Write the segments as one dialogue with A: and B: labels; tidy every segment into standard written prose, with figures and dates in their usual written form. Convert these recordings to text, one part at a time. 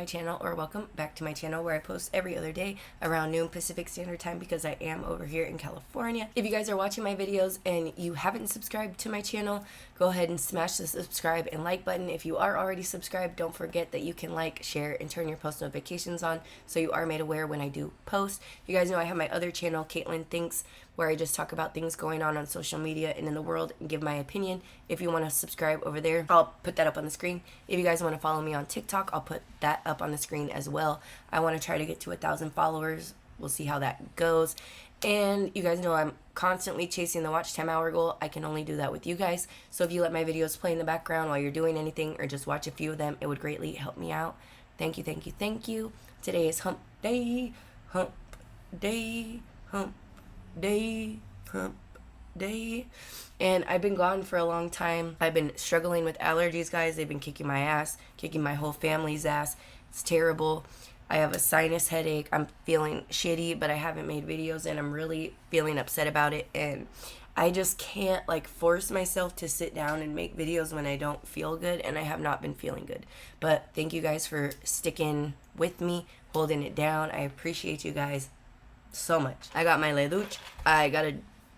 A: my channel, or welcome back to my channel, where I post every other day around noon Pacific Standard Time because I am over here in California. If you guys are watching my videos and you haven't subscribed to my channel, go ahead and smash the subscribe and like button. If you are already subscribed, don't forget that you can like, share, and turn your post notifications on so you are made aware when I do post. You guys know I have my other channel, Caitlin Thinks, where I just talk about things going on social media and in the world and give my opinion. If you want to subscribe over there, I'll put that up on the screen. If you guys want to follow me on TikTok, I'll put that up on the screen as well. I want to try to get to 1,000 followers. We'll see how that goes. And you guys know I'm constantly chasing the watch time hour goal. I can only do that with you guys. So if you let my videos play in the background while you're doing anything, or just watch a few of them, it would greatly help me out. Thank you, thank you, thank you. Today is hump day, hump day, hump day, hump day. And I've been gone for a long time. I've been struggling with allergies, guys. They've been kicking my ass, kicking my whole family's ass. It's terrible. I have a sinus headache. I'm feeling shitty, but I haven't made videos and I'm really feeling upset about it. And I just can't force myself to sit down and make videos when I don't feel good, and I have not been feeling good. But thank you guys for sticking with me, holding it down. I appreciate you guys so much. I got my lelouch.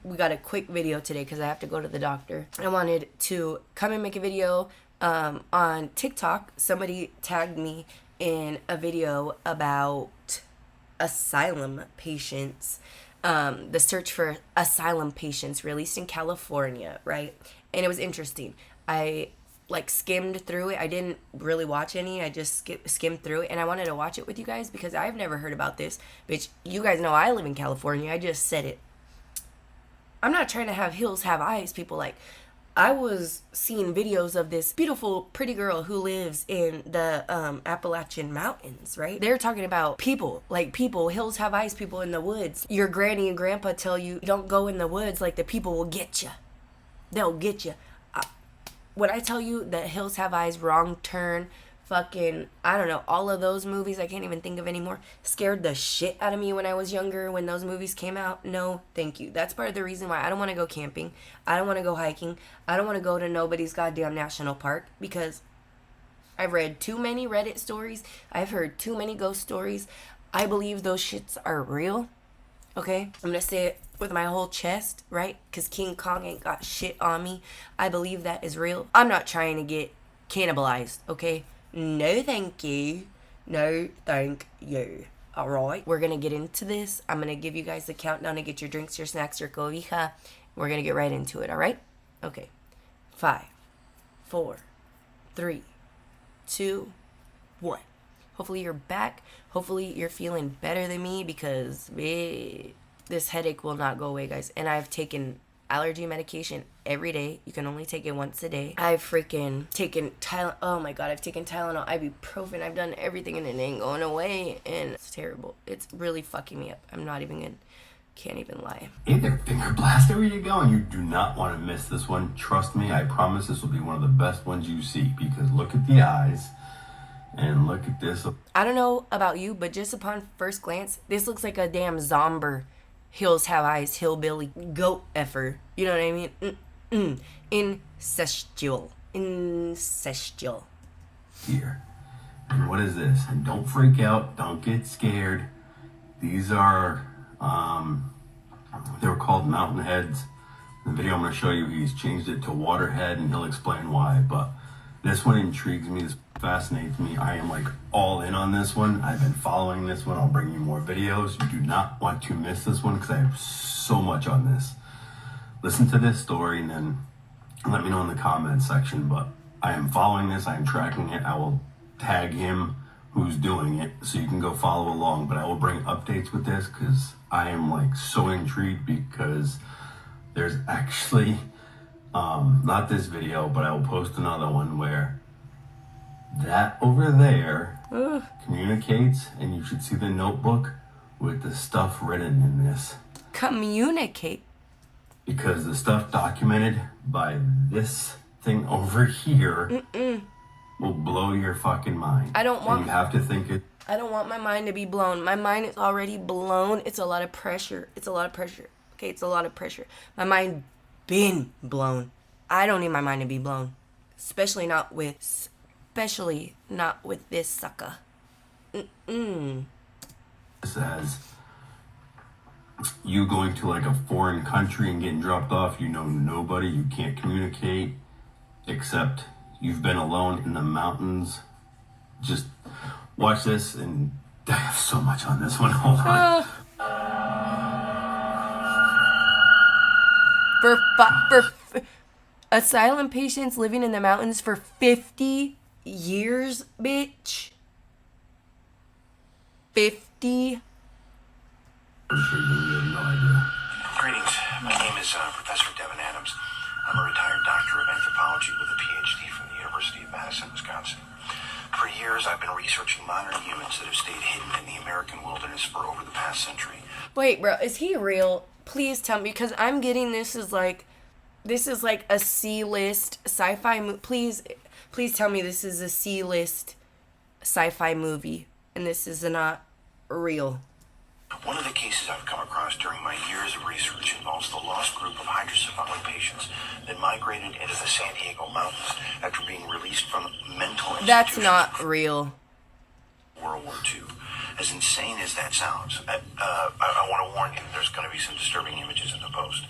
A: We got a quick video today because I have to go to the doctor. I wanted to come and make a video on TikTok. Somebody tagged me in a video about asylum patients, the search for asylum patients released in California, right? And it was interesting. I skimmed through it. I didn't really watch any. I just skimmed through it, and I wanted to watch it with you guys because I've never heard about this. Bitch, you guys know I live in California. I just said it. I'm not trying to have hills have eyes, people. I was seeing videos of this beautiful, pretty girl who lives in the Appalachian Mountains, right? They're talking about people, hills have eyes, people in the woods. Your granny and grandpa tell you, don't go in the woods, the people will get you. They'll get you. When I tell you that Hills Have Eyes, Wrong Turn, fucking, I don't know, all of those movies, I can't even think of anymore, scared the shit out of me when I was younger, when those movies came out. No, thank you. That's part of the reason why I don't want to go camping. I don't want to go hiking. I don't want to go to nobody's goddamn national park, because I've read too many Reddit stories. I've heard too many ghost stories. I believe those shits are real. Okay? I'm going to say it with my whole chest, right? Because King Kong ain't got shit on me. I believe that is real. I'm not trying to get cannibalized, okay? No, thank you. No, thank you. All right, we're going to get into this. I'm going to give you guys the countdown to get your drinks, your snacks, your cobija. We're going to get right into it, all right? Okay. 5, 4, 3, 2, 1. Hopefully you're back. Hopefully you're feeling better than me, because this headache will not go away, guys. And I've taken allergy medication every day. You can only take it once a day. I've freaking taken Tylenol. Oh my god, I've taken Tylenol, ibuprofen. I've done everything and it ain't going away. And it's terrible. It's really fucking me up. I'm not even gonna, can't even lie.
B: Hey there, Finger Blaster, where you going? You do not want to miss this one. Trust me, I promise this will be one of the best ones you see, because look at the eyes and look at this.
A: I don't know about you, but just upon first glance, this looks like a damn zombie. Hills Have Eyes, hillbilly, goat effer. You know what I mean? Incestual.
B: Here. And what is this? And don't freak out. Don't get scared. These are, they were called mountain heads. In the video I'm going to show you, he's changed it to waterhead, and he'll explain why. But this one intrigues me. This fascinates me. I am all in on this one. I've been following this one. I'll bring you more videos. You do not want to miss this one, because I have so much on this. Listen to this story and then let me know in the comments section. But I am following this. I am tracking it. I will tag him who's doing it so you can go follow along. But I will bring updates with this, because I am so intrigued, because there's actually not this video, but I will post another one where that over there communicates, and you should see the notebook with the stuff written in this.
A: Communicate.
B: Because the stuff documented by this thing over here will blow your fucking mind.
A: I don't want.
B: And you have to think it.
A: I don't want my mind to be blown. My mind is already blown. It's a lot of pressure. It's a lot of pressure. Okay, it's a lot of pressure. My mind been blown. I don't need my mind to be blown. Especially not with this sucker.
B: This as you going to like a foreign country and getting dropped off. You know nobody. You can't communicate except you've been alone in the mountains. Just watch this, and I have so much on this one. Hold on.
A: For asylum patients living in the mountains for 50 years, bitch. 50.
B: I'm sure you have no idea.
C: Greetings. My name is Professor Devin Adams. I'm a retired doctor of anthropology with a PhD from the University of Madison, Wisconsin. For years, I've been researching modern humans that have stayed hidden in the American wilderness for over the past century.
A: Wait, bro, is he real? Please tell me, because I'm getting this is like a C-list sci-fi movie. Please tell me this is a C-list sci-fi movie, and this is not real.
C: One of the cases I've come across during my years of research involves the lost group of hydrocephalic patients that migrated into the San Diego mountains after being released from mental institutions.
A: That's not real.
C: World War II. As insane as that sounds, I want to warn you, there's going to be some disturbing images in the post.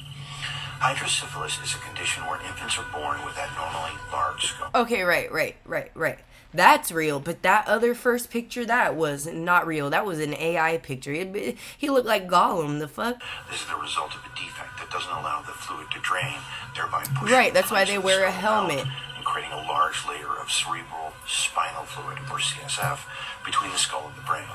C: Hydrocephalus is a condition where infants are born with abnormally large skull.
A: Okay, right. That's real, but that other first picture, that was not real. That was an AI picture. He looked like Gollum, the fuck?
C: This is the result of a defect that doesn't allow the fluid to drain, thereby pushing
A: Right, that's why they
C: the
A: wear a
C: skull out
A: helmet.
C: and creating a large layer of cerebral spinal fluid, or CSF, between the skull and the brain.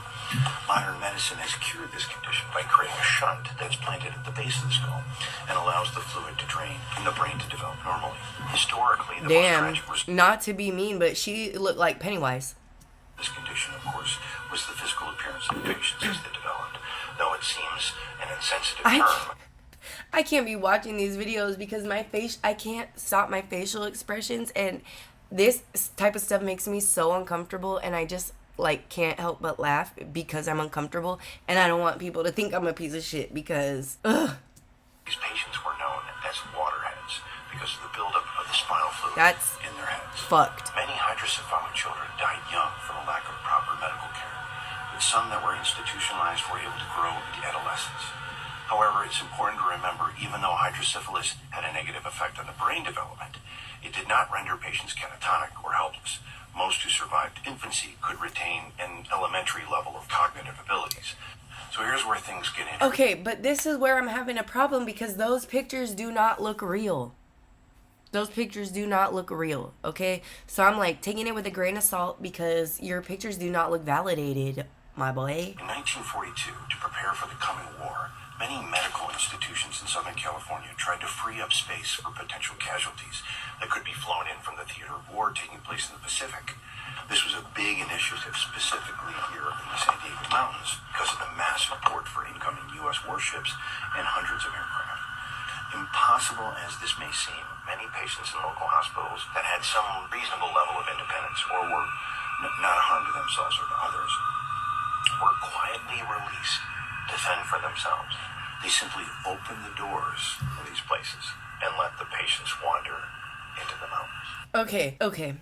C: Modern medicine has cured this condition by creating a shunt that's planted at the base of the skull and allows the fluid to drain and the brain to develop normally. Historically, the
A: Damn,
C: most tragic
A: not to be mean, but she looked like Pennywise.
C: this condition, of course, was the physical appearance of the patients as they developed, though it seems an insensitive term.
A: I can't be watching these videos because I can't stop my facial expressions, and this type of stuff makes me so uncomfortable, and I just can't help but laugh because I'm uncomfortable, and I don't want people to think I'm a piece of shit because
C: These patients were known as waterheads because of the buildup of the spinal fluid
A: That's
C: in their heads.
A: fucked.
C: Many hydrocephalic children died young from a lack of proper medical care, but some that were institutionalized were able to grow into adolescence. However, it's important to remember, even though hydrocephalus had a negative effect on the brain development, it did not render patients catatonic or helpless. Most who survived infancy could retain an elementary level of cognitive abilities. So here's where things get interesting.
A: Okay, but this is where I'm having a problem because those pictures do not look real. Those pictures do not look real, okay? So I'm taking it with a grain of salt because your pictures do not look validated, my boy.
C: In 1942, to prepare for the coming war, many medical institutions in Southern California tried to free up space for potential casualties that could be flown in from the theater of war taking place in the Pacific. This was a big initiative specifically here in the San Diego mountains because of the massive port for incoming U.S. warships and hundreds of aircraft. Impossible as this may seem, many patients in local hospitals that had some reasonable level of independence or were not a harm to themselves or to others were quietly released to fend for themselves. They simply opened the doors of these places and let the patients wander into the mountains.
A: Okay.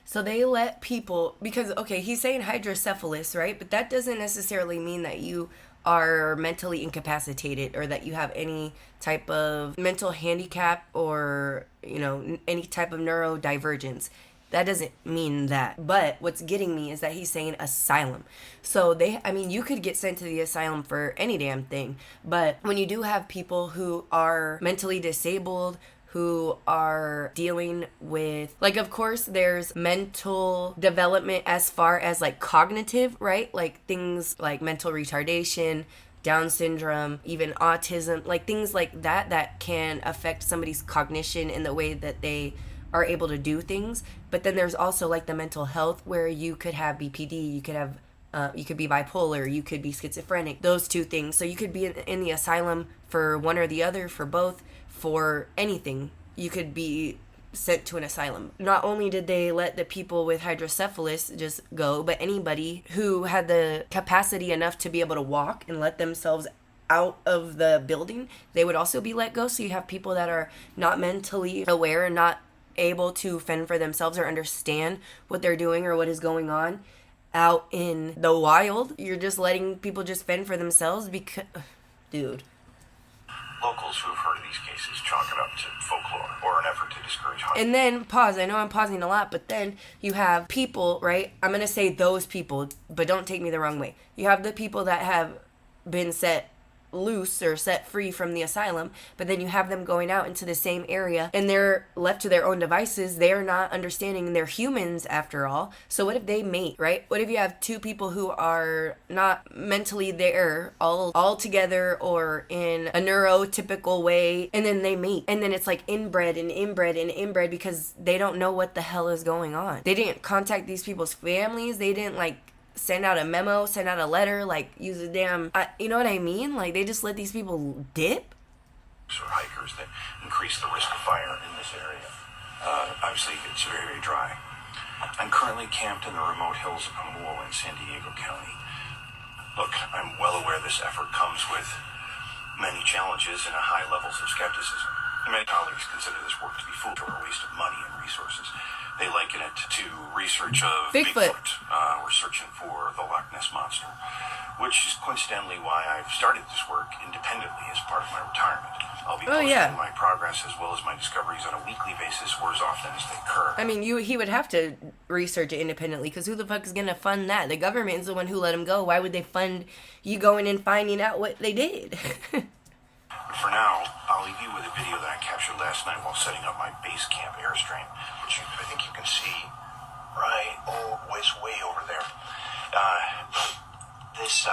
A: So they let people, because, he's saying hydrocephalus, right? But that doesn't necessarily mean that you are mentally incapacitated or that you have any type of mental handicap or, any type of neurodivergence. That doesn't mean that. But what's getting me is that he's saying asylum. So you could get sent to the asylum for any damn thing. But when you do have people who are mentally disabled, who are dealing with, of course, there's mental development as far as, cognitive, right? Things like mental retardation, Down syndrome, even autism, things like that can affect somebody's cognition in the way that they are able to do things. But then there's also the mental health where you could have BPD, you could have you could be bipolar, you could be schizophrenic, those two things. So you could be in the asylum for one or the other, for both, for anything. You could be sent to an asylum. Not only did they let the people with hydrocephalus just go, but anybody who had the capacity enough to be able to walk and let themselves out of the building, they would also be let go. So you have people that are not mentally aware and not able to fend for themselves or understand what they're doing or what is going on. out in the wild. You're just letting people just fend for themselves because, dude.
C: Locals who have heard of these cases chalk it up to folklore or an effort to discourage hunting.
A: And then, pause, I know I'm pausing a lot, but then you have people, right? I'm going to say those people, but don't take me the wrong way. You have the people that have been set loose or set free from the asylum, but then you have them going out into the same area and they're left to their own devices. They're not understanding they're humans after all. So what if they mate, right? What if you have two people who are not mentally there all together or in a neurotypical way, and then they mate, and then it's like inbred because they don't know what the hell is going on. They didn't contact these people's families. They didn't like send out a memo, send out a letter, like use a damn, you know what I mean? Like they just let these people dip.
C: Or hikers that increase the risk of fire in this area. Obviously, it's very, very dry. I'm currently camped in the remote hills of Hamul in San Diego County. Look, I'm well aware this effort comes with many challenges and high levels of skepticism. Many colleagues consider this work to be foolish or a waste of money and resources. They liken it to research of
A: Bigfoot.
C: We're searching for the Loch Ness Monster, which is coincidentally why I've started this work independently as part of my retirement. I'll be posting my progress as well as my discoveries on a weekly basis or as often as they occur.
A: I mean, he would have to research it independently, because who the fuck is going to fund that? The government is the one who let him go. Why would they fund you going and finding out what they did?
C: But for now, I'll leave you with a video that I captured last night while setting up my base camp airstream, which I think you can see right, way over there. This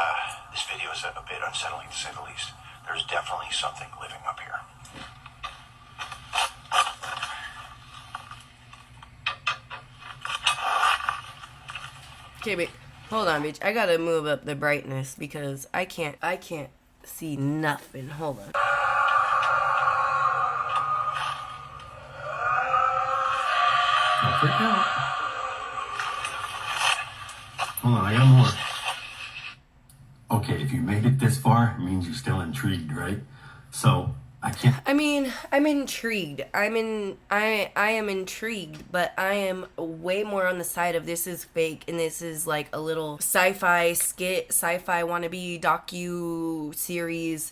C: video is a bit unsettling, to say the least. There's definitely something living up here.
A: Okay, wait. Hold on, bitch. I gotta move up the brightness because I can't see nothing. Hold on.
B: Don't freak out. Hold on, I got more. Okay, if you made it this far, it means you're still intrigued, right? So, I can't...
A: I mean, I'm intrigued. I am intrigued, but I am way more on the side of this is fake and this is like a little sci-fi skit, sci-fi wannabe docu-series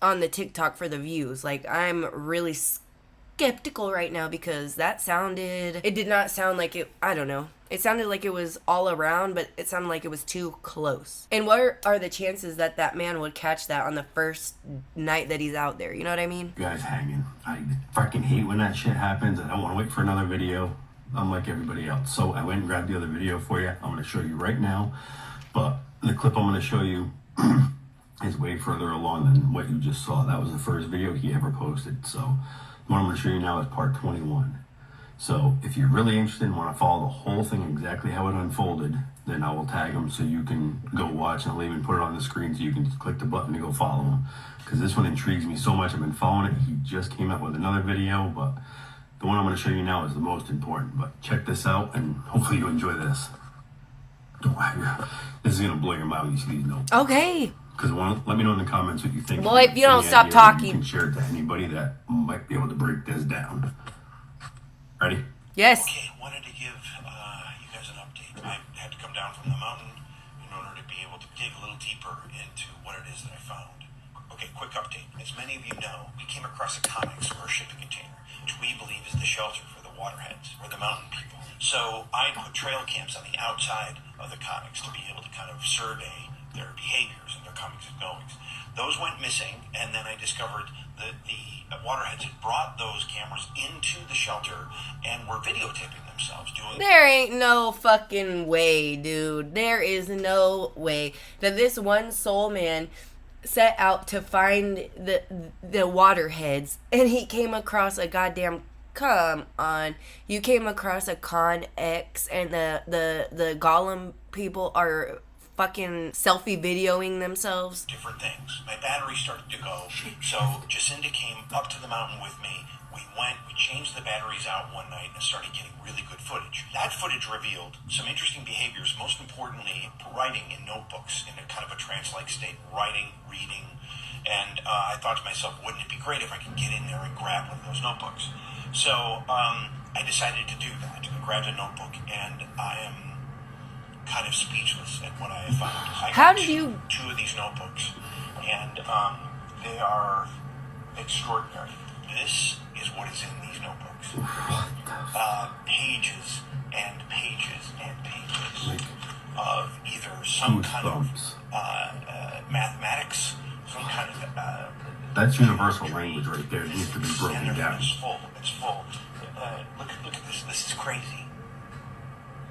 A: on the TikTok for the views. Like, I'm really skeptical right now because it did not sound like it, I don't know. It sounded like it was all around, but it sounded like it was too close. And what are the chances that that man would catch that on the first night that he's out there? You know what I mean?
B: You guys hanging. I fucking hate when that shit happens. I don't want to wait for another video. I'm like everybody else. So I went and grabbed the other video for you. I'm going to show you right now. But the clip I'm going to show you is way further along than what you just saw. That was the first video he ever posted. So what I'm going to show you now is part 21. So if you're really interested and want to follow the whole thing exactly how it unfolded, then I will tag him so you can go watch, and I'll even put it on the screen so you can just click the button to go follow him. Because this one intrigues me so much. I've been following it. He just came out with another video, but the one I'm going to show you now is the most important. But check this out, and hopefully you enjoy this. This is going to blow your mind when you see these notes.
A: Okay.
B: Because let me know in the comments what you think.
A: Well, if you don't stop talking.
B: You can share it to anybody that might be able to break this down. Ready?
A: Yes.
C: Okay, wanted to give you guys an update. I had to come down from the mountain in order to be able to dig a little deeper into what it is that I found. Okay, quick update. As many of you know, we came across a comics or a shipping container, which we believe is the shelter for the waterheads, or the mountain people. So I put trail cams on the outside of the comics to be able to kind of survey their behaviors and their comings and goings. Those went missing, and then I discovered that the waterheads had brought those cameras into the shelter and were videotaping themselves doing...
A: There ain't no fucking way, dude. There is no way that this one soul man set out to find the waterheads, and he came across a goddamn... Come on. You came across a Con X, and the Gollum people are fucking selfie videoing themselves.
C: Different things. My battery started to go, so Jacinda came up to the mountain with me. We changed the batteries out one night and started getting really good footage. That footage revealed some interesting behaviors, most importantly, writing in notebooks in a kind of a trance-like state, writing, reading, and I thought to myself, wouldn't it be great if I could get in there and grab one of those notebooks? So I decided to do that. I grabbed a notebook, and I am kind of speechless at what I have found.
A: How did you...
C: Two of these notebooks, and they are extraordinary. This is what is in these notebooks. Pages and pages and pages of either some kind of mathematics, some kind of...
B: That's universal language right there. It needs to be broken down.
C: It's full. It's full. Look at this. This is crazy.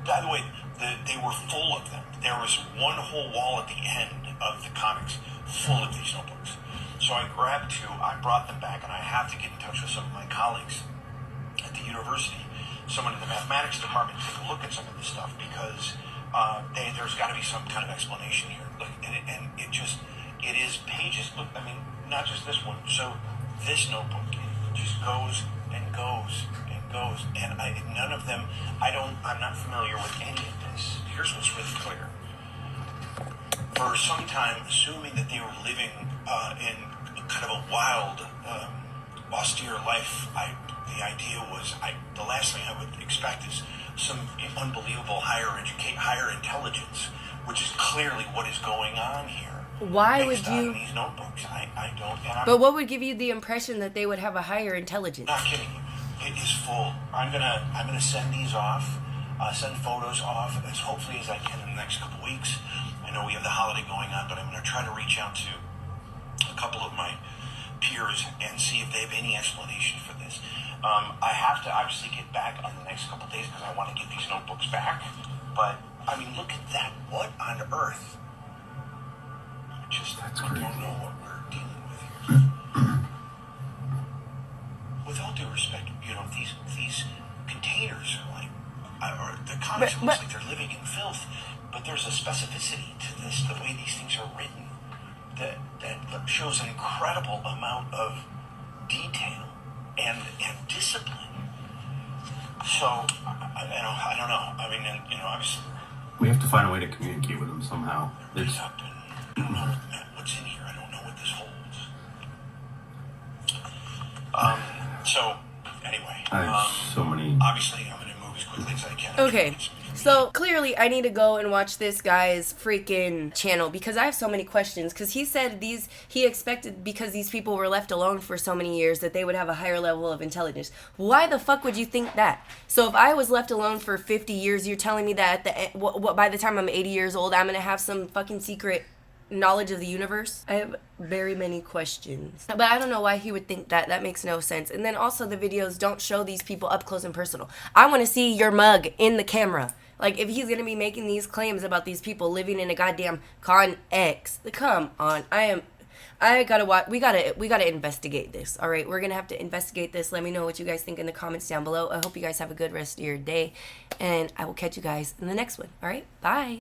C: By the way, they were full of them. There was one whole wall at the end of the comics full of these notebooks. So I grabbed two, I brought them back, and I have to get in touch with some of my colleagues at the university, someone in the mathematics department, to take a look at some of this stuff, because there's got to be some kind of explanation here. Look, and it is pages. Look, I mean, not just this one. So this notebook, it just goes and goes and goes, and none of them, I'm not familiar with any of this. Here's what's really clear. For some time, assuming that they were living in kind of a wild, austere life, the idea was, the last thing I would expect is some unbelievable higher intelligence, which is clearly what is going on here.
A: Why would you...
C: These notebooks, I don't...
A: But what would give you the impression that they would have a higher intelligence?
C: Not kidding you. It is full. I'm gonna send these off, send photos off as hopefully as I can in the next couple weeks. I know we have the holiday going on, but I'm gonna try to reach out to a couple of my peers and see if they have any explanation for this. I have to obviously get back on the next couple days because I want to get these notebooks back. But I mean, look at that. What on earth?
B: That's
C: I
B: crazy.
C: don't know what we're dealing with here. With all due respect, these containers are like, or the comics looks like they're living in filth, but there's a specificity to this, the way these things are written, that shows an incredible amount of detail and discipline. So, I don't know. I mean, obviously...
B: We have to find a way to communicate with them somehow.
C: It's up, and I don't know what's in here. I don't know what this holds. So, anyway.
B: I have so many...
C: Obviously, I'm going to move as quickly as I can.
A: Okay, so clearly I need to go and watch this guy's freaking channel because I have so many questions. Because he said he expected, because these people were left alone for so many years, that they would have a higher level of intelligence. Why the fuck would you think that? So if I was left alone for 50 years, you're telling me that by the time I'm 80 years old, I'm going to have some fucking secret knowledge of the universe? I have very many questions, but I don't know why he would think that. That makes no sense. And then also the videos don't show these people up close and personal. I want to see your mug in the camera. Like, if he's gonna be making these claims about these people living in a goddamn Con X, come on. I gotta watch. We gotta investigate this. All right, we're gonna have to investigate this. Let me know what you guys think in the comments down below. I hope you guys have a good rest of your day, and I will catch you guys in the next one. All right, bye.